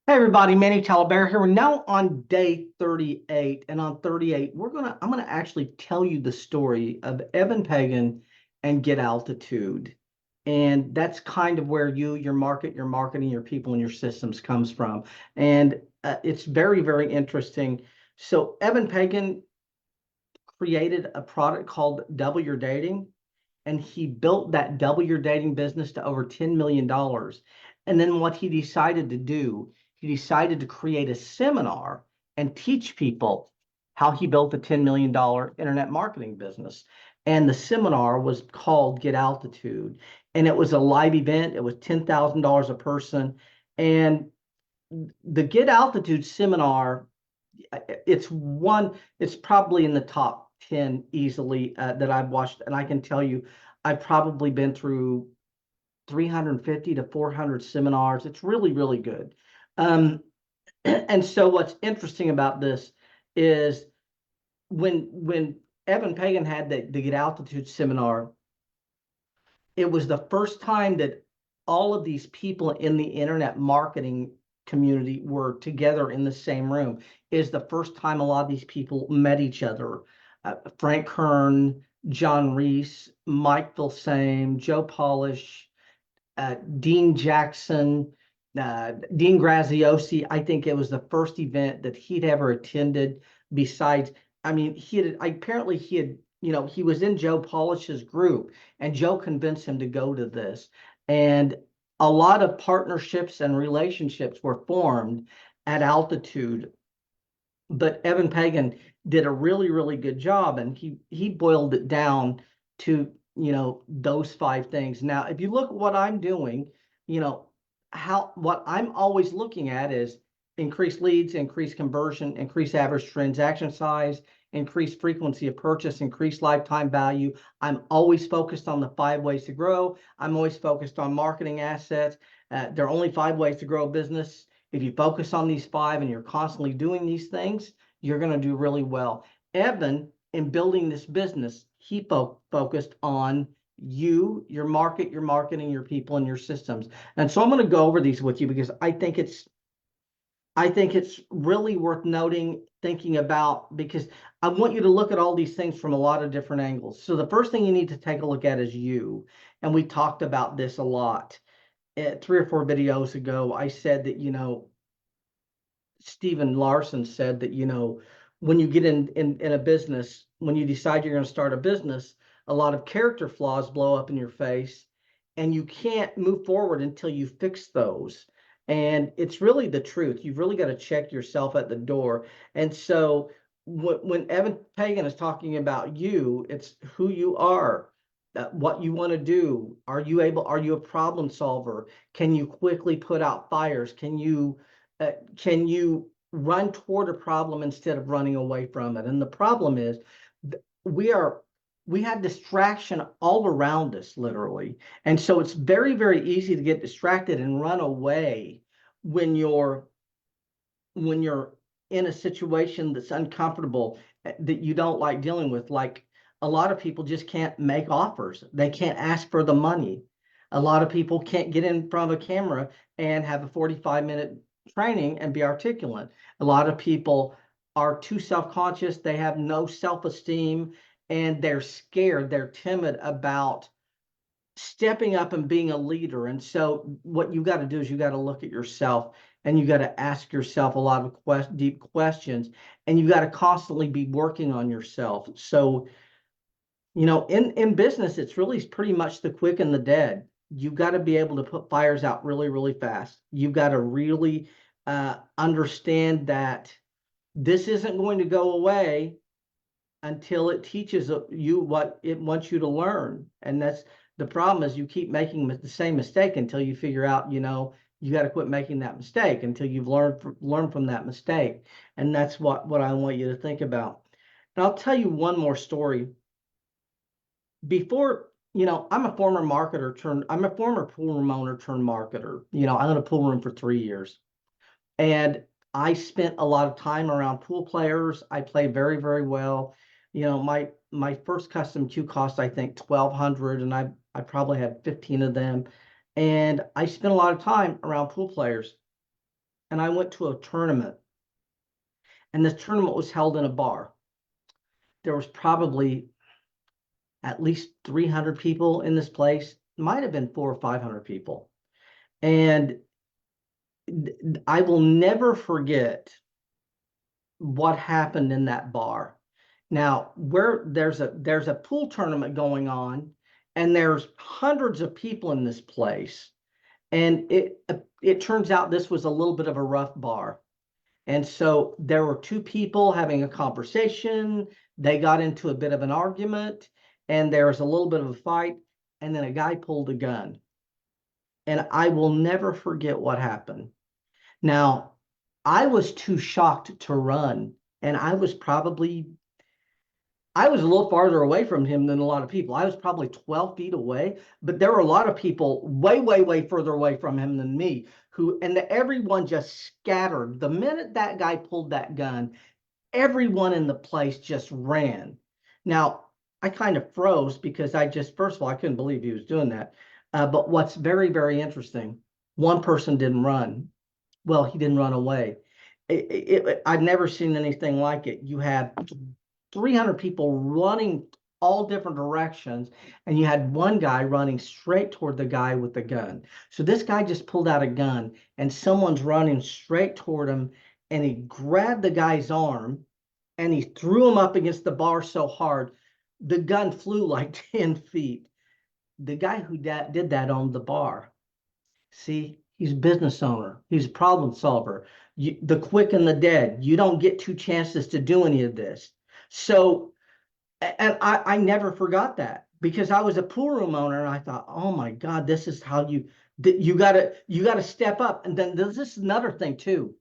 Hey everybody, Manny Talaber here. We're now on day 38, and on 38, I'm gonna actually tell you the story of Eben Pagan and Get Altitude. And that's kind of where your market, your marketing, your people, and your systems comes from. And it's very, very interesting. So Eben Pagan created a product called Double Your Dating, and he built that Double Your Dating business to over $10 million. And then what he decided to do, he decided to create a seminar and teach people how he built a $10 million internet marketing business. And the seminar was called Get Altitude. And it was a live event. It was $10,000 a person. And the Get Altitude seminar, it's probably in the top 10 easily that I've watched. And I can tell you, I've probably been through 350 to 400 seminars. It's really, really good. Um, and so what's interesting about this is when Evan Pagan had the Get Altitude seminar, it was the first time that all of these people in the internet marketing community were together in the same room. Is the first time a lot of these people met each other. Frank Kern, John Reese, Mike Vilsame, Joe Polish, Dean Jackson, Dean Graziosi. I think it was the first event that he'd ever attended. Besides, I mean, he was in Joe Polish's group, and Joe convinced him to go to this. And a lot of partnerships and relationships were formed at altitude. But Evan Pagan did a really, really good job, and he boiled it down to, those five things. Now, if you look at what I'm doing, you know, what I'm always looking at is increase leads, increase conversion, increase average transaction size, increase frequency of purchase, increase lifetime value. I'm always focused on the five ways to grow. I'm always focused on marketing assets. There are only five ways to grow a business. If you focus on these five and you're constantly doing these things, you're going to do really well. Evan, in building this business, he focused on your market, your marketing, your people, and your systems. And so I'm going to go over these with you because I think it's really worth noting, thinking about, because I want you to look at all these things from a lot of different angles. So the first thing you need to take a look at is you. And we talked about this a lot. 3 or 4 videos ago, I said that, Stephen Larson said that, when you get in a business, when you decide you're going to start a business, a lot of character flaws blow up in your face, and you can't move forward until you fix those. And it's really the truth. You've really got to check yourself at the door. And so when Evan Pagan is talking about you, it's who you are, what you want to do. Are you a problem solver? Can you quickly put out fires? Can you run toward a problem instead of running away from it? And the problem is we are we have distraction all around us, literally. And so it's very, very easy to get distracted and run away when you're in a situation that's uncomfortable, that you don't like dealing with. Like, a lot of people just can't make offers. They can't ask for the money. A lot of people can't get in front of a camera and have a 45-minute training and be articulate. A lot of people are too self-conscious. They have no self-esteem, and they're scared. They're timid about stepping up and being a leader. And so what you got to do is you got to look at yourself, and you got to ask yourself a lot of deep questions, and you got to constantly be working on yourself. So, in business, it's really pretty much the quick and the dead. You've got to be able to put fires out really, really fast. You've got to really understand that this isn't going to go away until it teaches you what it wants you to learn. And that's the problem, is you keep making the same mistake until you figure out, you got to quit making that mistake until you've learned from that mistake. And that's what I want you to think about. And I'll tell you one more story. Before, I'm a former pool room owner turned marketer. I owned a pool room for 3 years. And I spent a lot of time around pool players. I play very, very well. My first custom cue cost, I think, 1,200, and I probably had 15 of them. And I spent a lot of time around pool players. and I went to a tournament, and this tournament was held in a bar. There was probably at least 300 people in this place. Might have been 400 or 500 people. And I will never forget what happened in that bar. Now, where there's a pool tournament going on, and there's hundreds of people in this place. And it turns out this was a little bit of a rough bar. And so there were two people having a conversation. They got into a bit of an argument, and there was a little bit of a fight. And then a guy pulled a gun. And I will never forget what happened. Now, I was too shocked to run. And I was a little farther away from him than a lot of people. I was probably 12 feet away, but there were a lot of people way, way, way further away from him than me and everyone just scattered. The minute that guy pulled that gun, everyone in the place just ran. Now, I kind of froze because first of all, I couldn't believe he was doing that. But what's very, very interesting, one person didn't run. Well, he didn't run away. I've never seen anything like it. You had 300 people running all different directions, and you had one guy running straight toward the guy with the gun. So this guy just pulled out a gun, and someone's running straight toward him, and he grabbed the guy's arm, and he threw him up against the bar so hard, the gun flew like 10 feet. The guy who did that owned the bar. See, he's a business owner. He's a problem solver. The quick and the dead. You don't get two chances to do any of this. So, and I never forgot that because I was a pool room owner, and I thought, oh my God, this is how you gotta step up. And then there's this another thing too.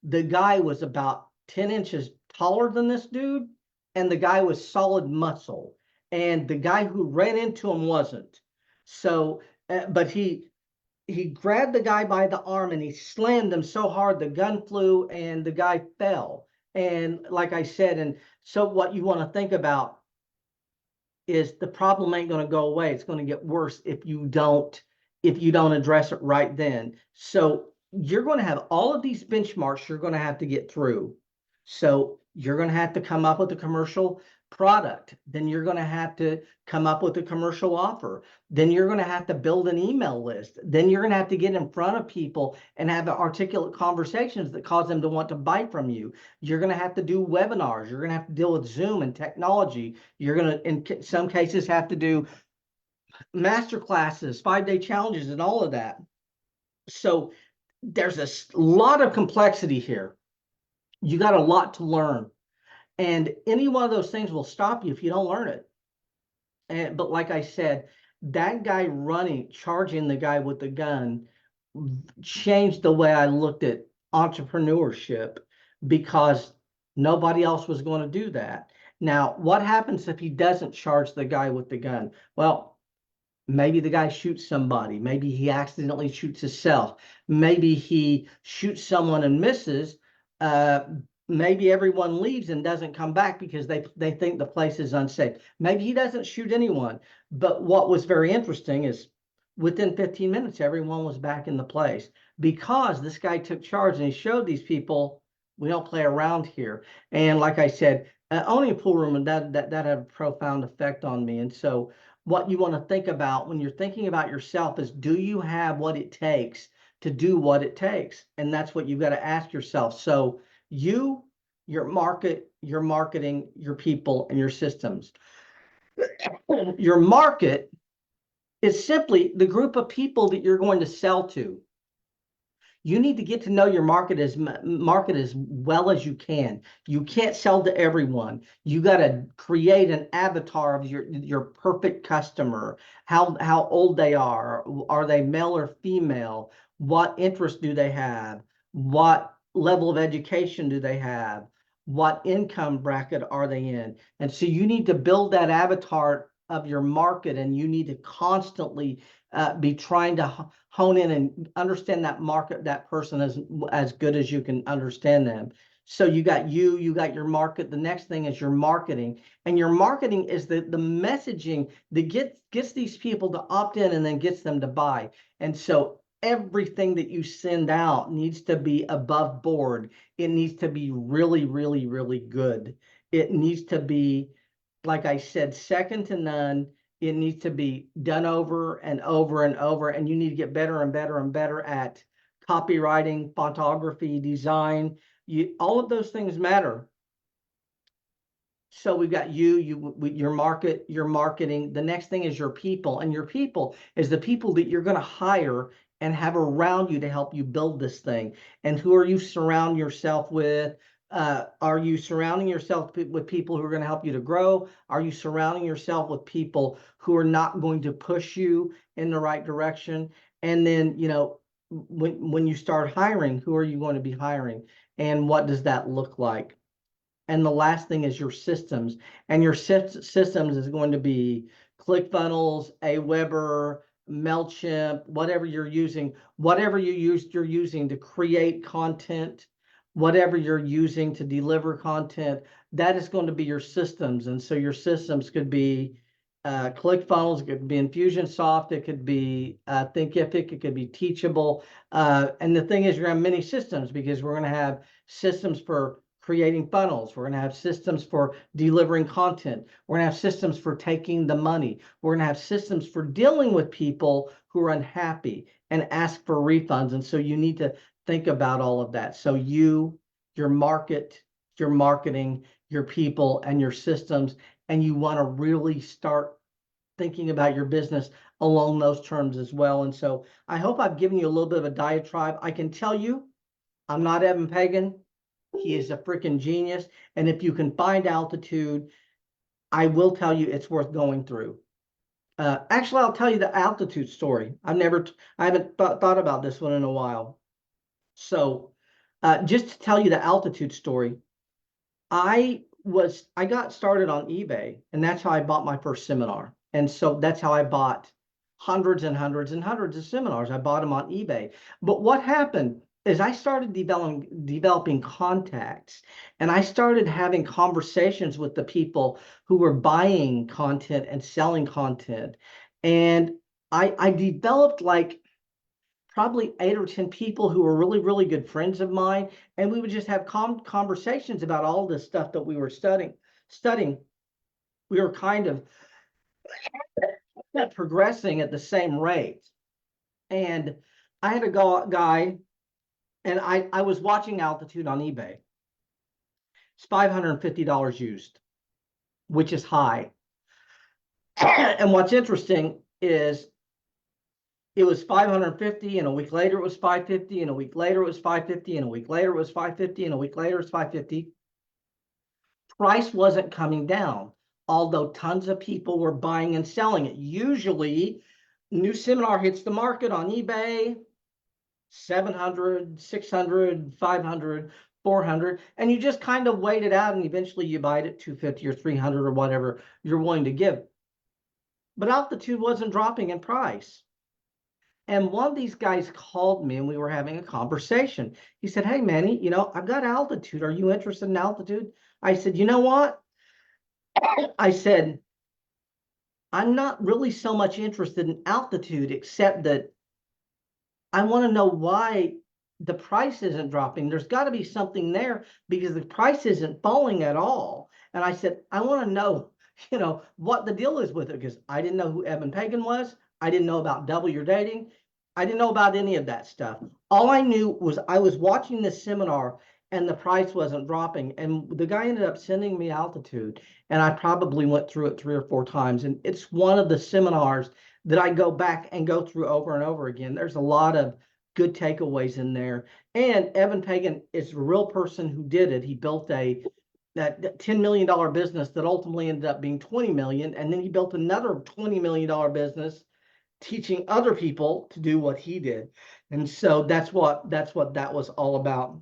The guy was about 10 inches taller than this dude, and the guy was solid muscle, and the guy who ran into him wasn't. So, but he grabbed the guy by the arm and he slammed him so hard the gun flew and the guy fell. And like I said, and so what you want to think about is the problem ain't going to go away. It's going to get worse if you don't address it right then. So you're going to have all of these benchmarks you're going to have to get through. So you're going to have to come up with a commercial product. Then you're going to have to come up with a commercial offer. Then you're going to have to build an email list. Then you're going to have to get in front of people and have articulate conversations that cause them to want to buy from you. You're going to have to do webinars. You're going to have to deal with Zoom and technology. You're going to, in some cases, have to do master classes, 5-day challenges, and all of that. So there's a lot of complexity here. You got a lot to learn. And any one of those things will stop you if you don't learn it. But like I said, that guy charging the guy with the gun changed the way I looked at entrepreneurship because nobody else was going to do that. Now, what happens if he doesn't charge the guy with the gun? Well, maybe the guy shoots somebody. Maybe he accidentally shoots himself. Maybe he shoots someone and misses. Maybe everyone leaves and doesn't come back because they think the place is unsafe. Maybe he doesn't shoot anyone. But what was very interesting is within 15 minutes, everyone was back in the place because this guy took charge and he showed these people, we don't play around here. And like I said, owning a pool room, and that had a profound effect on me. And so what you want to think about when you're thinking about yourself is, do you have what it takes to do what it takes? And that's what you've got to ask yourself. So your market, your marketing, your people, and your systems. Your market is simply the group of people that you're going to sell to. You need to get to know your market as well as you can. You can't sell to everyone. You got to create an avatar of your perfect customer. How old they are they male or female? What interests do they have? What level of education do they have? What income bracket are they in? And so you need to build that avatar of your market, and you need to constantly be trying to hone in and understand that market, that person as good as you can understand them. So you got your market. The next thing is your marketing, and your marketing is the messaging that gets these people to opt in and then gets them to buy. And so everything that you send out needs to be above board. It needs to be really, really, really good. It needs to be, like I said, second to none. It needs to be done over and over and over, and you need to get better and better and better at copywriting, photography, design. All of those things matter. So we've got your market, your marketing. The next thing is your people, and your people is the people that you're going to hire and have around you to help you build this thing. And who are you surrounding yourself with? Are you surrounding yourself with people who are going to help you to grow? Are you surrounding yourself with people who are not going to push you in the right direction? And then, when you start hiring, who are you going to be hiring, and what does that look like? And the last thing is your systems. And your systems is going to be ClickFunnels, Aweber, MailChimp, whatever you're using, you're using to create content, whatever you're using to deliver content, that is going to be your systems. And so your systems could be ClickFunnels, it could be Infusionsoft, it could be Thinkific, it could be Teachable. And the thing is, you're going to have many systems because we're going to have systems for creating funnels. We're going to have systems for delivering content. We're going to have systems for taking the money. We're going to have systems for dealing with people who are unhappy and ask for refunds. And so you need to think about all of that. So your market, your marketing, your people, and your systems, and you want to really start thinking about your business along those terms as well. And so I hope I've given you a little bit of a diatribe. I can tell you, I'm not Eben Pagan. He is a freaking genius. And if you can find altitude, I will tell you it's worth going through. Actually, I'll tell you the altitude story. I haven't thought about this one in a while. So just to tell you the altitude story, I got started on eBay, and that's how I bought my first seminar. And so that's how I bought hundreds and hundreds and hundreds of seminars. I bought them on eBay. But what happened is I started developing contacts, and I started having conversations with the people who were buying content and selling content. And I developed like probably 8 or 10 people who were really, really good friends of mine. And we would just have conversations about all this stuff that we were studying. We were kind of progressing at the same rate. And I had a guy, and I was watching altitude on eBay. It's $550 used, which is high. And what's interesting is it was 550, and a week later it was 550, and a week later it was 550, and a week later it was 550, and a week later it's 550. Price wasn't coming down, although tons of people were buying and selling it. Usually, new seminar hits the market on eBay, 700, 600, 500, 400, and you just kind of wait it out, and eventually you buy it at 250 or 300 or whatever you're willing to give. But altitude wasn't dropping in price. And one of these guys called me, and we were having a conversation. He said, "Hey, Manny, I've got altitude. Are you interested in altitude?" I said, "You know what?" I said, "I'm not really so much interested in altitude, except that I want to know why the price isn't dropping. There's got to be something there because the price isn't falling at all." And I said, "I want to know, what the deal is with it," because I didn't know who Eben Pagan was. I didn't know about Double Your Dating. I didn't know about any of that stuff. All I knew was I was watching this seminar and the price wasn't dropping. And the guy ended up sending me altitude. And I probably went through it 3 or 4 times. And it's one of the seminars that I go back and go through over and over again. There's a lot of good takeaways in there. And Eben Pagan is a real person who did it. He built that $10 million business that ultimately ended up being 20 million. And then he built another $20 million business teaching other people to do what he did. And so that's what that was all about.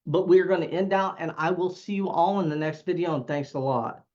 But we're going to end out, and I will see you all in the next video, and thanks a lot.